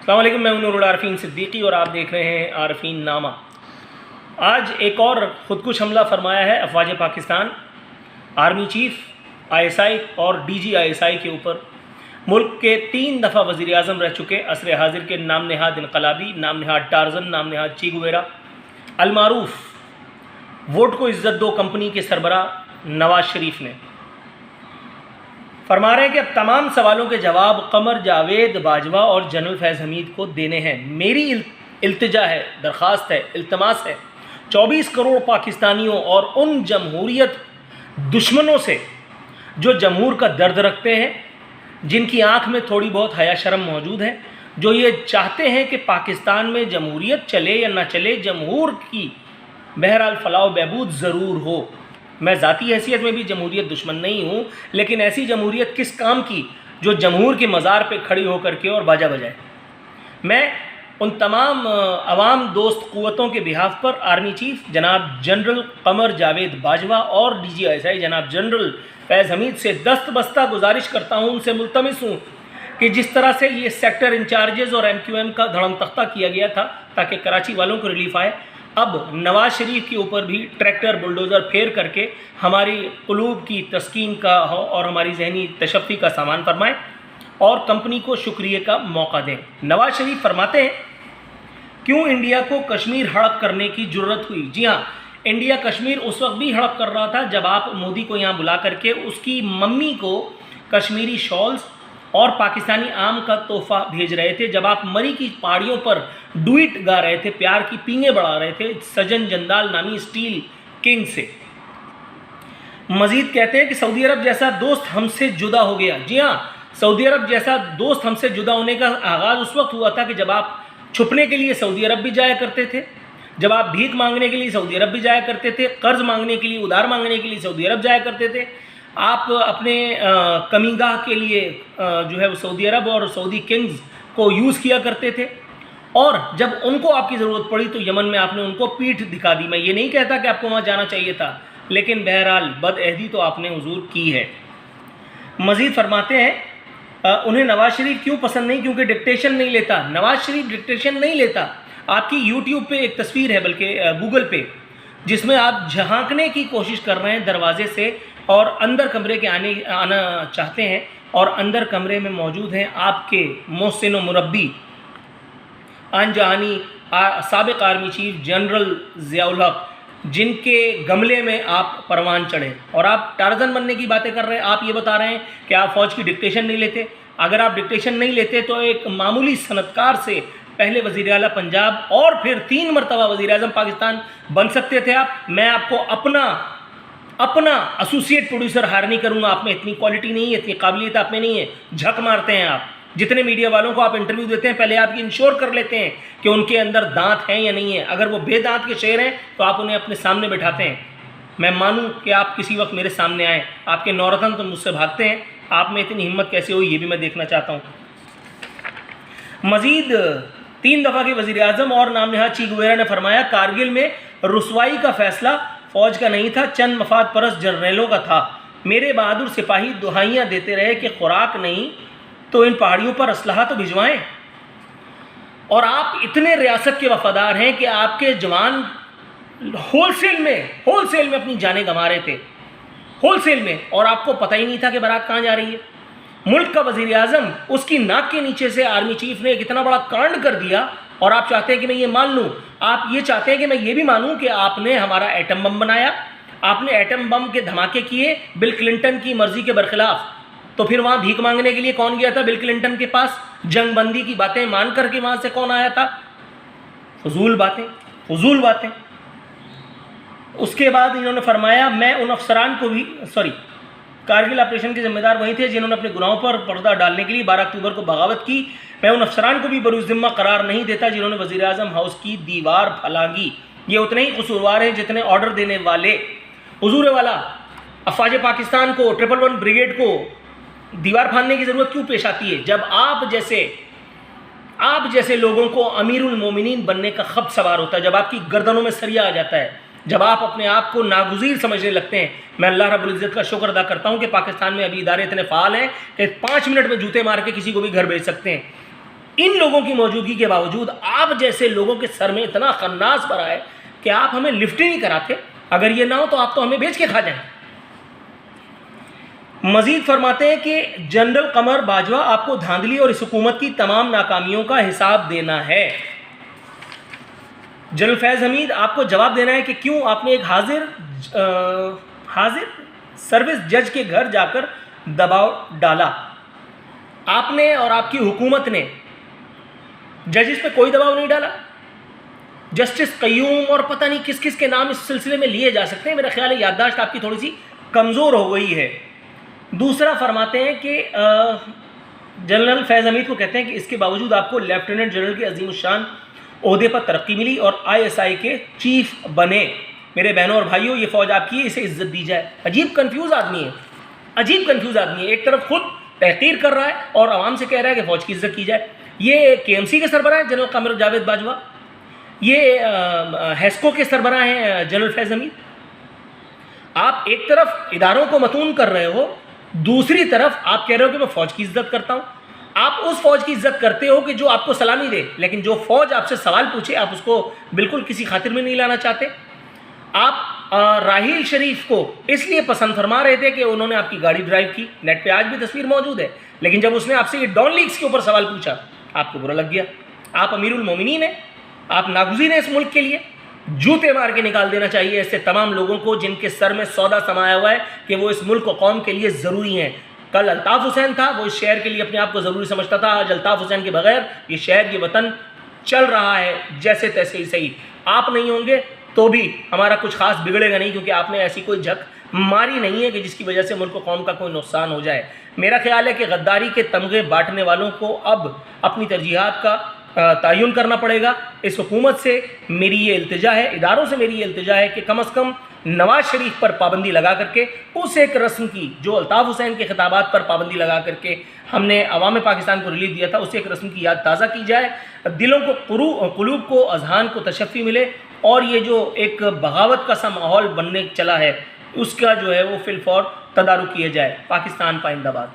السلام علیکم، میں نور العارفین صدیقی اور آپ دیکھ رہے ہیں عارفین نامہ۔ آج ایک اور خودکش حملہ فرمایا ہے افواج پاکستان، آرمی چیف، ISI اور DG ISI کے اوپر۔ ملک کے 3 دفعہ وزیر اعظم رہ چکے عصر حاضر کے نام نہاد انقلابی، نام نہاد ٹارزن، نام نہاد چی گویرا، المعروف ووٹ کو عزت دو کمپنی کے سربراہ نواز شریف نے فرما رہے ہیں کہ اب تمام سوالوں کے جواب قمر جاوید باجوہ اور جنرل فیض حمید کو دینے ہیں۔ میری التجا ہے، درخواست ہے، التماس ہے 24 کروڑ پاکستانیوں اور ان جمہوریت دشمنوں سے جو جمہور کا درد رکھتے ہیں، جن کی آنکھ میں تھوڑی بہت حیا شرم موجود ہے، جو یہ چاہتے ہیں کہ پاکستان میں جمہوریت چلے یا نہ چلے، جمہور کی بہرحال فلاح و بہبود ضرور ہو۔ میں ذاتی حیثیت میں بھی جمہوریت دشمن نہیں ہوں، لیکن ایسی جمہوریت کس کام کی جو جمہور کے مزار پہ کھڑی ہو کر کے اور باجا بجائے۔ میں ان تمام عوام دوست قوتوں کے بہاف پر آرمی چیف جناب جنرل قمر جاوید باجوہ اور DG ISI جناب جنرل فیض حمید سے دست بستہ گزارش کرتا ہوں، ان سے ملتمس ہوں کہ جس طرح سے یہ سیکٹر انچارجز اور MQM کا دھڑم تختہ کیا گیا تھا تاکہ کراچی والوں کو ریلیف آئے، اب نواز شریف کے اوپر بھی ٹریکٹر بلڈوزر پھیر کر کے ہماری قلوب کی تسکین کا اور ہماری ذہنی تشفی کا سامان فرمائیں اور کمپنی کو شکریہ کا موقع دیں۔ نواز شریف فرماتے ہیں، کیوں انڈیا کو کشمیر ہڑپ کرنے کی ضرورت ہوئی؟ جی ہاں، انڈیا کشمیر اس وقت بھی ہڑپ کر رہا تھا جب آپ مودی کو یہاں بلا کر کے اس کی ممی کو کشمیری شالز اور پاکستانی آم کا تحفہ بھیج رہے تھے، جب آپ مری کی پہاڑیوں پر ڈوئٹ گا رہے تھے، پیار کی پینگیں بڑھا رہے تھے سجن جندال نامی اسٹیل کنگ سے۔ مزید کہتے ہیں کہ سعودی عرب جیسا دوست ہم سے جدا ہو گیا۔ جی ہاں، سعودی عرب جیسا دوست ہم سے جدا ہونے کا آغاز اس وقت ہوا تھا کہ جب آپ چھپنے کے لیے سعودی عرب بھی جایا کرتے تھے، جب آپ بھیک مانگنے کے لیے سعودی عرب بھی جایا کرتے تھے، قرض مانگنے کے لیے، ادھار مانگنے کے لیے سعودی عرب جایا کرتے تھے، آپ اپنے کمی گاہ کے لیے جو ہے وہ سعودی عرب اور سعودی کنگز کو یوز کیا کرتے تھے، اور جب ان کو آپ کی ضرورت پڑی تو یمن میں آپ نے ان کو پیٹھ دکھا دی۔ میں یہ نہیں کہتا کہ آپ کو وہاں جانا چاہیے تھا، لیکن بہرحال بدعہدی تو آپ نے حضور کی ہے۔ مزید فرماتے ہیں انہیں نواز شریف کیوں پسند نہیں؟ کیونکہ ڈکٹیشن نہیں لیتا۔ نواز شریف ڈکٹیشن نہیں لیتا۔ آپ کی YouTube پہ ایک تصویر ہے، بلکہ گوگل پہ، جس میں آپ جھانکنے کی کوشش کر رہے ہیں دروازے سے اور اندر کمرے کے آنا چاہتے ہیں، اور اندر کمرے میں موجود ہیں آپ کے محسن و مربی آن جہانی سابق آرمی چیف جنرل ضیاء الحق، جن کے گملے میں آپ پروان چڑھے، اور آپ ٹارزن بننے کی باتیں کر رہے ہیں۔ آپ یہ بتا رہے ہیں کہ آپ فوج کی ڈکٹیشن نہیں لیتے۔ اگر آپ ڈکٹیشن نہیں لیتے تو ایک معمولی صنعتکار سے پہلے وزیر اعلیٰ پنجاب اور پھر 3 مرتبہ وزیر اعظم پاکستان بن سکتے تھے آپ۔ میں آپ کو اپنا ایسوسیٹ پروڈیوسر ہائر نہیں کروں گا، آپ میں اتنی کوالٹی نہیں ہے، اتنی قابلیت آپ میں نہیں ہے۔ جھک مارتے ہیں آپ، جتنے میڈیا والوں کو آپ انٹرویو دیتے ہیں پہلے آپ یہ انشور کر لیتے ہیں کہ ان کے اندر دانت ہیں یا نہیں ہیں۔ اگر وہ بے دانت کے شیر ہیں تو آپ انہیں اپنے سامنے بٹھاتے ہیں۔ میں مانوں کہ آپ کسی وقت میرے سامنے آئیں، آپ کے نورتن تو مجھ سے بھاگتے ہیں، آپ میں اتنی ہمت کیسے ہوئی یہ بھی میں دیکھنا چاہتا ہوں۔ مزید 3 دفعہ کے وزیر اعظم اور نام نہاد چی گویرا نے فرمایا، کارگل میں رسوائی کا فیصلہ فوج کا نہیں تھا، چند مفاد پرست جرنیلوں کا تھا۔ میرے بہادر سپاہی دہائیاں دیتے رہے کہ خوراک نہیں تو ان پہاڑیوں پر اسلحہ تو بھجوائیں۔ اور آپ اتنے ریاست کے وفادار ہیں کہ آپ کے جوان ہول سیل میں اپنی جانیں گنوا رہے تھے، ہول سیل میں، اور آپ کو پتہ ہی نہیں تھا کہ بارات کہاں جا رہی ہے۔ ملک کا وزیر اعظم، اس کی ناک کے نیچے سے آرمی چیف نے ایک اتنا بڑا کانڈ کر دیا، اور آپ چاہتے ہیں کہ میں یہ مان لوں، آپ یہ چاہتے ہیں کہ میں یہ بھی مانوں کہ آپ نے ہمارا ایٹم بم بنایا، آپ نے ایٹم بم کے دھماکے کیے بل کلنٹن کی مرضی کے برخلاف۔ تو پھر وہاں بھیک مانگنے کے لیے کون گیا تھا بل کلنٹن کے پاس؟ جنگ بندی کی باتیں مان کر کے وہاں سے کون آیا تھا؟ فضول باتیں۔ اس کے بعد انہوں نے فرمایا، میں ان افسران کو بھی کارگل آپریشن کے ذمہ دار وہی تھے جنہوں نے اپنے گناہوں پر پردہ ڈالنے کے لیے 12 اکتوبر کو بغاوت کی۔ میں ان افسران کو بھی بروز ذمہ قرار نہیں دیتا جنہوں نے وزیر اعظم ہاؤس کی دیوار پھلانگی۔ یہ اتنے ہی قصوروار ہیں جتنے آرڈر دینے والے۔ حضور والا، افواج پاکستان کو 111 بریگیڈ کو دیوار پھاندنے کی ضرورت کیوں پیش آتی ہے جب آپ جیسے لوگوں کو امیر المومنین بننے کا خب سوار ہوتا ہے، جب آپ کی گردنوں میں سریا آ جاتا ہے، جب آپ اپنے آپ کو ناگزیر سمجھنے لگتے ہیں۔ میں اللہ رب العزت کا شکر ادا کرتا ہوں کہ پاکستان میں ابھی ادارے اتنے فعال ہیں کہ 5 منٹ میں جوتے مار کے کسی کو بھی گھر بھیج سکتے ہیں۔ ان لوگوں کی موجودگی کے باوجود آپ جیسے لوگوں کے سر میں اتنا خناس بھرا ہے کہ آپ ہمیں لفٹ ہی نہیں کراتے. اگر یہ نہ ہو تو آپ تو ہمیں بیچ کے کھا جائیں. مزید فرماتے ہیں کہ جنرل قمر باجوہ آپ کو دھاندلی اور اس حکومت کی تمام ناکامیوں کا حساب دینا ہے. جنرل فیض حمید آپ کو جواب دینا ہے کہ کیوں آپ نے ایک حاضر سروس جج کے گھر جا کر دباؤ ڈالا. آپ نے اور آپ کی حکومت نے ججز پہ کوئی دباؤ نہیں ڈالا. جسٹس قیوم اور پتہ نہیں کس کس کے نام اس سلسلے میں لیے جا سکتے ہیں. میرا خیال ہے یادداشت آپ کی تھوڑی سی کمزور ہو گئی ہے. دوسرا فرماتے ہیں کہ جنرل فیض حمید کو کہتے ہیں کہ اس کے باوجود آپ کو لیفٹیننٹ جنرل کے عظیم الشان عہدے پر ترقی ملی اور ISI کے چیف بنے. میرے بہنوں اور بھائیوں یہ فوج آپ کی ہے, اسے عزت دی جائے. عجیب کنفیوز آدمی ہے. ایک طرف خود تحقیر کر رہا ہے اور عوام سے کہہ رہا ہے کہ فوج کی عزت کی جائے. یہ KMC کے سربراہ ہیں جنرل قمر جاوید باجوہ, یہ ہیسکو کے سربراہ ہیں جنرل فیض حمید. آپ ایک طرف اداروں کو متون کر رہے ہو, دوسری طرف آپ کہہ رہے ہو کہ میں فوج کی عزت کرتا ہوں. آپ اس فوج کی عزت کرتے ہو کہ جو آپ کو سلامی دے, لیکن جو فوج آپ سے سوال پوچھے آپ اس کو بالکل کسی خاطر میں نہیں لانا چاہتے. آپ راحیل شریف کو اس لیے پسند فرما رہے تھے کہ انہوں نے آپ کی گاڑی ڈرائیو کی, نیٹ پہ آج بھی تصویر موجود ہے, لیکن جب اس نے آپ سے یہ ڈان لیگز کے اوپر سوال پوچھا آپ کو برا لگ گیا. آپ امیر المومنین ہیں, آپ ناگزیر ہیں اس ملک کے لیے. جوتے مار کے نکال دینا چاہیے ایسے تمام لوگوں کو جن کے سر میں سودا سمایا ہوا ہے کہ وہ اس ملک و قوم کے لیے ضروری ہیں. کل الطاف حسین تھا, وہ اس شہر کے لیے اپنے آپ کو ضروری سمجھتا تھا. آج الطاف حسین کے بغیر یہ شہر, یہ وطن چل رہا ہے جیسے تیسے ہی صحیح. آپ نہیں ہوں گے تو بھی ہمارا کچھ خاص بگڑے گا نہیں, کیونکہ آپ نے ایسی کوئی جھک ماری نہیں ہے کہ جس کی وجہ سے ملک و قوم کا کوئی نقصان ہو جائے. میرا خیال ہے کہ غداری کے تمغے بانٹنے والوں کو اب اپنی ترجیحات کا تعین کرنا پڑے گا. اس حکومت سے میری یہ التجا ہے, اداروں سے میری یہ التجا ہے کہ کم از کم نواز شریف پر پابندی لگا کر کے اس ایک رسم کی جو الطاف حسین کے خطابات پر پابندی لگا کر کے ہم نے عوام پاکستان کو ریلیف دیا تھا, اس ایک رسم کی یاد تازہ کی جائے. دلوں کو, قلوب کو, اذہان کو تشفی ملے, اور یہ جو ایک بغاوت کا سا ماحول بننے چلا ہے اس کا جو ہے وہ فی الفور تدارک کیا جائے. پاکستان پائندہ باد.